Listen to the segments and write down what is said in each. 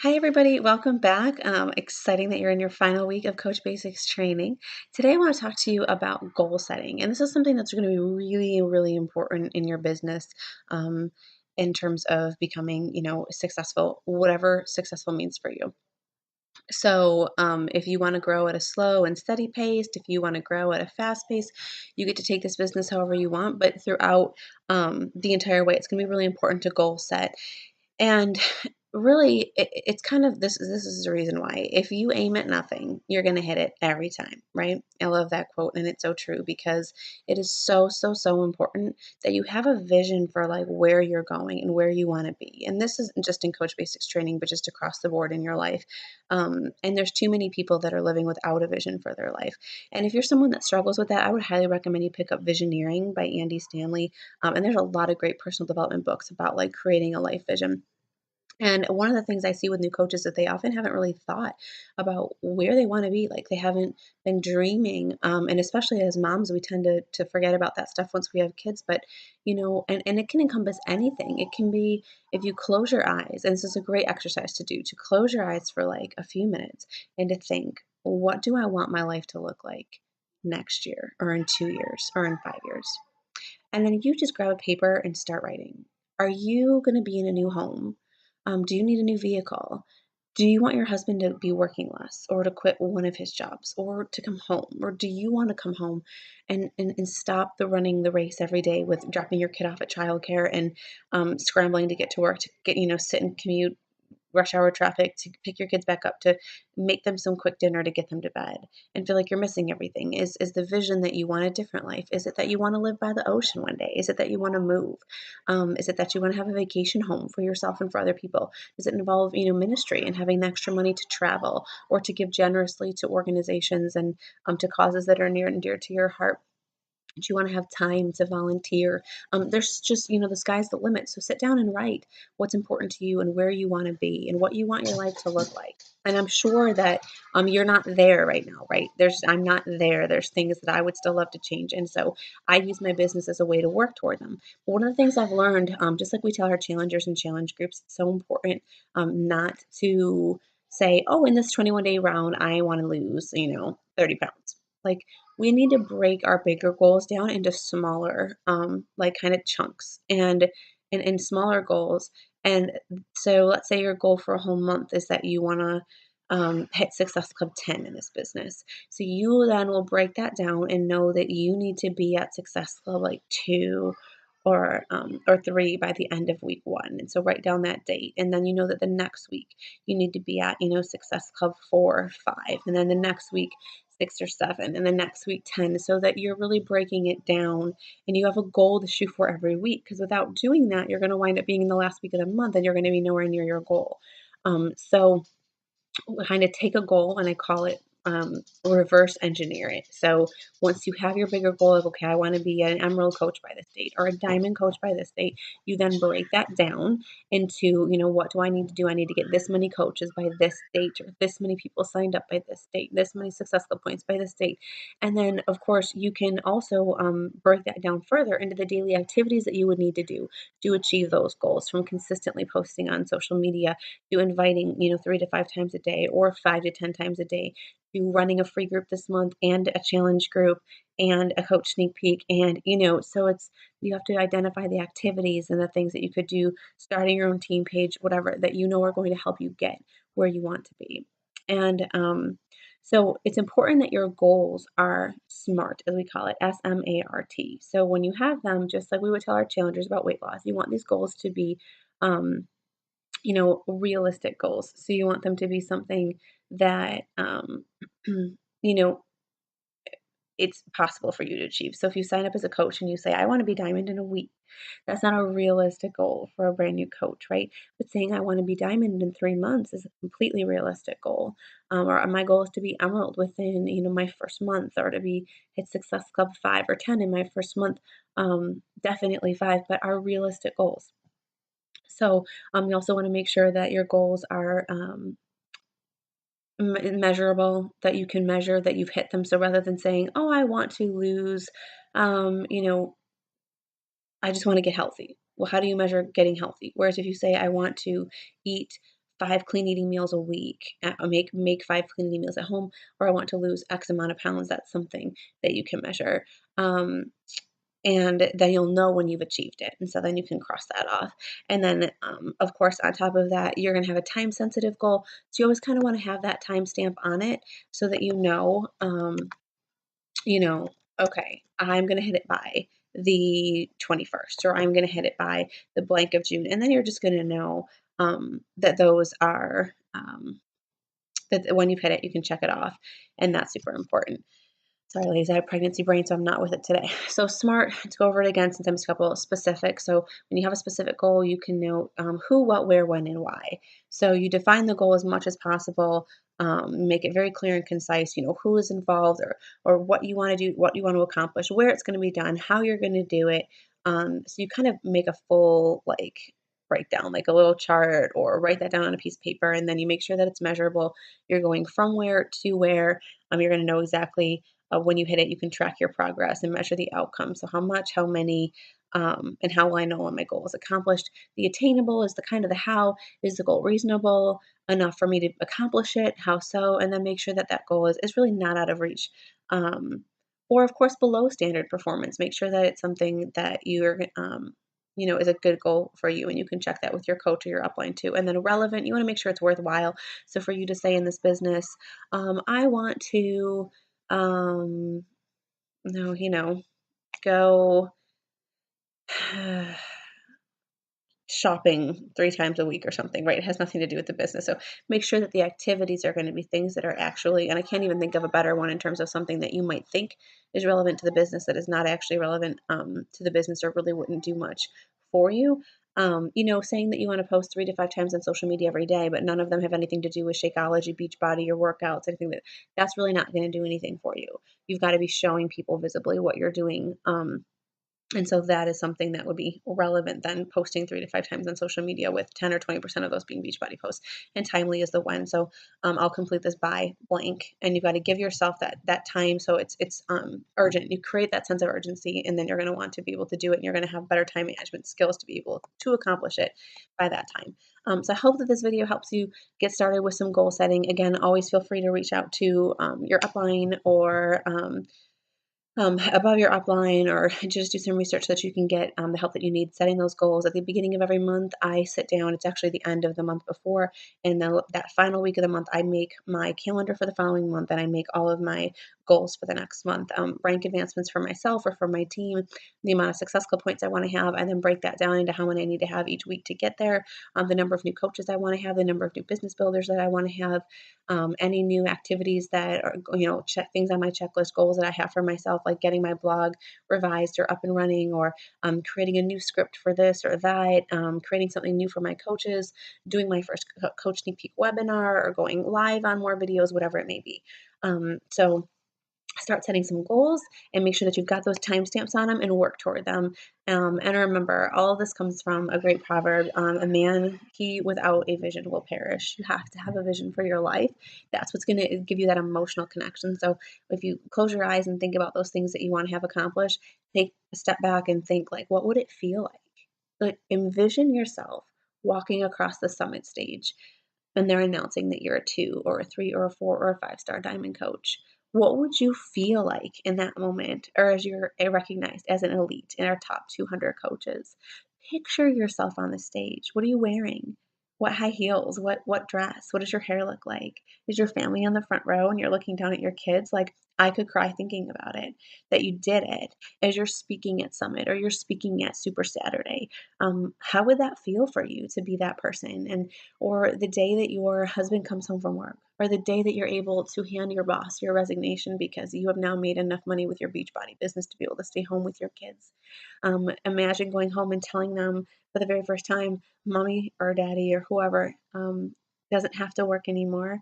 Hi, everybody. Welcome back. Exciting that you're in your final week of Coach Basics training. Today, I want to talk to you about goal setting. And this is something that's going to be really, really important in your business in terms of becoming, successful, whatever successful means for you. So, if you want to grow at a slow and steady pace, if you want to grow at a fast pace, you get to take this business however you want. But throughout the entire way, it's going to be really important to goal set. And really, it's kind of this is the reason why. If you aim at nothing, you're going to hit it every time, right? I love that quote, and it's so true because it is so, so, so important that you have a vision for like where you're going and where you want to be. And this isn't just in Coach Basics training, but just across the board in your life. And there's too many people that are living without a vision for their life. And if you're someone that struggles with that, I would highly recommend you pick up Visioneering by Andy Stanley. And there's a lot of great personal development books about like creating a life vision. And one of the things I see with new coaches that they often haven't really thought about where they want to be. Like they haven't been dreaming. And especially as moms, we tend to forget about that stuff once we have kids. But, and it can encompass anything. It can be if you close your eyes, and this is a great exercise to do, to close your eyes for like a few minutes and to think, what do I want my life to look like next year or in 2 years or in 5 years? And then you just grab a paper and start writing. Are you going to be in a new home? Do you need a new vehicle? Do you want your husband to be working less or to quit one of his jobs or to come home? Or do you want to come home and stop the running the race every day with dropping your kid off at childcare and scrambling to get to work to get, sit and commute rush hour traffic to pick your kids back up, to make them some quick dinner to get them to bed and feel like you're missing everything? Is the vision that you want a different life? Is it that you want to live by the ocean one day? Is it that you want to move? Is it that you want to have a vacation home for yourself and for other people? Does it involve, ministry and having the extra money to travel or to give generously to organizations and to causes that are near and dear to your heart? Do you want to have time to volunteer? There's just, the sky's the limit. So sit down and write what's important to you and where you want to be and what you want your life to look like. And I'm sure that you're not there right now, right? I'm not there. There's things that I would still love to change. And so I use my business as a way to work toward them. But one of the things I've learned, just like we tell our challengers and challenge groups, it's so important not to say, oh, in this 21-day round, I want to lose, 30 pounds. Like we need to break our bigger goals down into smaller, like kind of chunks and smaller goals. And so let's say your goal for a whole month is that you want to hit Success Club 10 in this business. So you then will break that down and know that you need to be at Success Club like 2 or 3 by the end of week 1. And so write down that date. And then you know that the next week you need to be at, Success Club 4, 5. And then the next week 6 or 7, and the next week 10, so that you're really breaking it down and you have a goal to shoot for every week. Because without doing that, you're going to wind up being in the last week of the month and you're going to be nowhere near your goal. So kind of take a goal, and I call it reverse engineer it. So once you have your bigger goal of, okay, I want to be an emerald coach by this date or a diamond coach by this date, you then break that down into, what do I need to do? I need to get this many coaches by this date, or this many people signed up by this date, this many successful points by this date. And then, of course, you can also break that down further into the daily activities that you would need to do to achieve those goals, from consistently posting on social media to inviting, 3 to 5 times a day or 5 to 10 times a day, to running a free group this month and a challenge group and a coach sneak peek. And, so you have to identify the activities and the things that you could do, starting your own team page, whatever, that are going to help you get where you want to be. And so it's important that your goals are SMART, as we call it, SMART. So when you have them, just like we would tell our challengers about weight loss, you want these goals to be realistic goals. So you want them to be something that, you know, it's possible for you to achieve. So if you sign up as a coach and you say, I want to be diamond in a week, that's not a realistic goal for a brand new coach, right? But saying I want to be diamond in 3 months is a completely realistic goal. Or my goal is to be emerald within, my first month, or to be hit Success Club 5 or 10 in my first month. Definitely 5, but are realistic goals. So you also want to make sure that your goals are measurable, that you can measure that you've hit them. So rather than saying, "Oh, I want to lose," um, you know, I just want to get healthy. Well, how do you measure getting healthy? Whereas if you say, I want to eat 5 clean eating meals a week, make 5 clean eating meals at home, or I want to lose X amount of pounds. That's something that you can measure. And then you'll know when you've achieved it. And so then you can cross that off. And then, of course, on top of that, you're going to have a time sensitive goal. So you always kind of want to have that timestamp on it so that you know, okay, I'm going to hit it by the 21st, or I'm going to hit it by the blank of June. And then you're just going to know that those are, that when you've hit it, you can check it off. And that's super important. Sorry, ladies, I have pregnancy brain, so I'm not with it today. So smart, to go over it again, since I'm a couple specific. So when you have a specific goal, you can note who, what, where, when, and why. So you define the goal as much as possible. Make it very clear and concise. Who is involved, or what you want to do, what you want to accomplish, where it's going to be done, how you're going to do it. So you kind of make a full breakdown, like a little chart, or write that down on a piece of paper, and then you make sure that it's measurable. You're going from where to where. You're going to know exactly when you hit it. You can track your progress and measure the outcome. So how much, how many, and how will I know when my goal was accomplished? The attainable is the kind of the how. Is the goal reasonable enough for me to accomplish it? How so? And then make sure that that goal is really not out of reach. Or of course, below standard performance. Make sure that it's something that you're, is a good goal for you, and you can check that with your coach or your upline too. And then relevant, you want to make sure it's worthwhile. So for you to say in this business, I want to no, go shopping 3 times a week or something, right? It has nothing to do with the business. So make sure that the activities are going to be things that are actually, and I can't even think of a better one in terms of something that you might think is relevant to the business that is not actually relevant to the business, or really wouldn't do much for you. Saying that you want to post 3 to 5 times on social media every day, but none of them have anything to do with Shakeology, Beachbody, or workouts, anything that's really not going to do anything for you. You've got to be showing people visibly what you're doing. And so that is something that would be relevant than posting 3 to 5 times on social media, with 10 or 20% of those being Beachbody posts. And timely is the when. So I'll complete this by blank, and you've got to give yourself that time. So it's urgent. You create that sense of urgency, and then you're going to want to be able to do it, and you're going to have better time management skills to be able to accomplish it by that time. So I hope that this video helps you get started with some goal setting. Again, always feel free to reach out to your upline, or above your upline, or just do some research so that you can get the help that you need setting those goals. At the beginning of every month, I sit down. It's actually the end of the month before, and then that final week of the month, I make my calendar for the following month, and I make all of my goals for the next month. Rank advancements for myself or for my team, the amount of successful points I want to have, and then break that down into how many I need to have each week to get there, the number of new coaches I want to have, the number of new business builders that I want to have, any new activities that are, check things on my checklist, goals that I have for myself, like getting my blog revised or up and running, or creating a new script for this or that, creating something new for my coaches, doing my first coach sneak peek webinar, or going live on more videos, whatever it may be. So start setting some goals, and make sure that you've got those timestamps on them and work toward them. And remember, all of this comes from a great proverb: a man, he without a vision will perish. You have to have a vision for your life. That's what's going to give you that emotional connection. So if you close your eyes and think about those things that you want to have accomplished, take a step back and think, like, what would it feel like? Like, envision yourself walking across the summit stage, and they're announcing that you're a 2 or a 3 or a 4 or a 5-star diamond coach. What would you feel like in that moment, or as you're recognized as an elite in our top 200 coaches? Picture yourself on the stage. What are you wearing? What high heels? What dress? What does your hair look like? Is your family on the front row and you're looking down at your kids? Like, I could cry thinking about it, that you did it as you're speaking at Summit, or you're speaking at Super Saturday. How would that feel for you to be that person? And or the day that your husband comes home from work, or the day that you're able to hand your boss your resignation because you have now made enough money with your Beachbody business to be able to stay home with your kids. Imagine going home and telling them for the very first time, mommy or daddy or whoever doesn't have to work anymore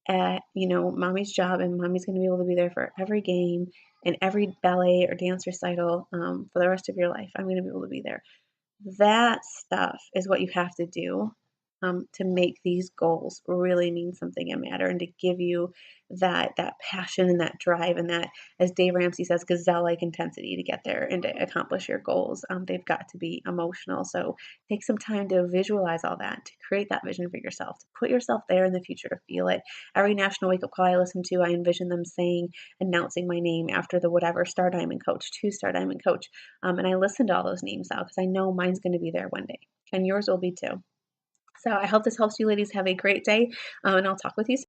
at mommy's job, and mommy's going to be able to be there for every game and every ballet or dance recital for the rest of your life. I'm going to be able to be there. That stuff is what you have to do to make these goals really mean something and matter, and to give you that passion and that drive and that, as Dave Ramsey says, gazelle-like intensity to get there and to accomplish your goals. They've got to be emotional. So take some time to visualize all that, to create that vision for yourself, to put yourself there in the future, to feel it. Every national wake up call I listen to, I envision them saying, announcing my name after the whatever Star Diamond Coach, 2-star Diamond Coach. And I listen to all those names now because I know mine's going to be there one day, and yours will be too. So I hope this helps you ladies have a great day, and I'll talk with you soon.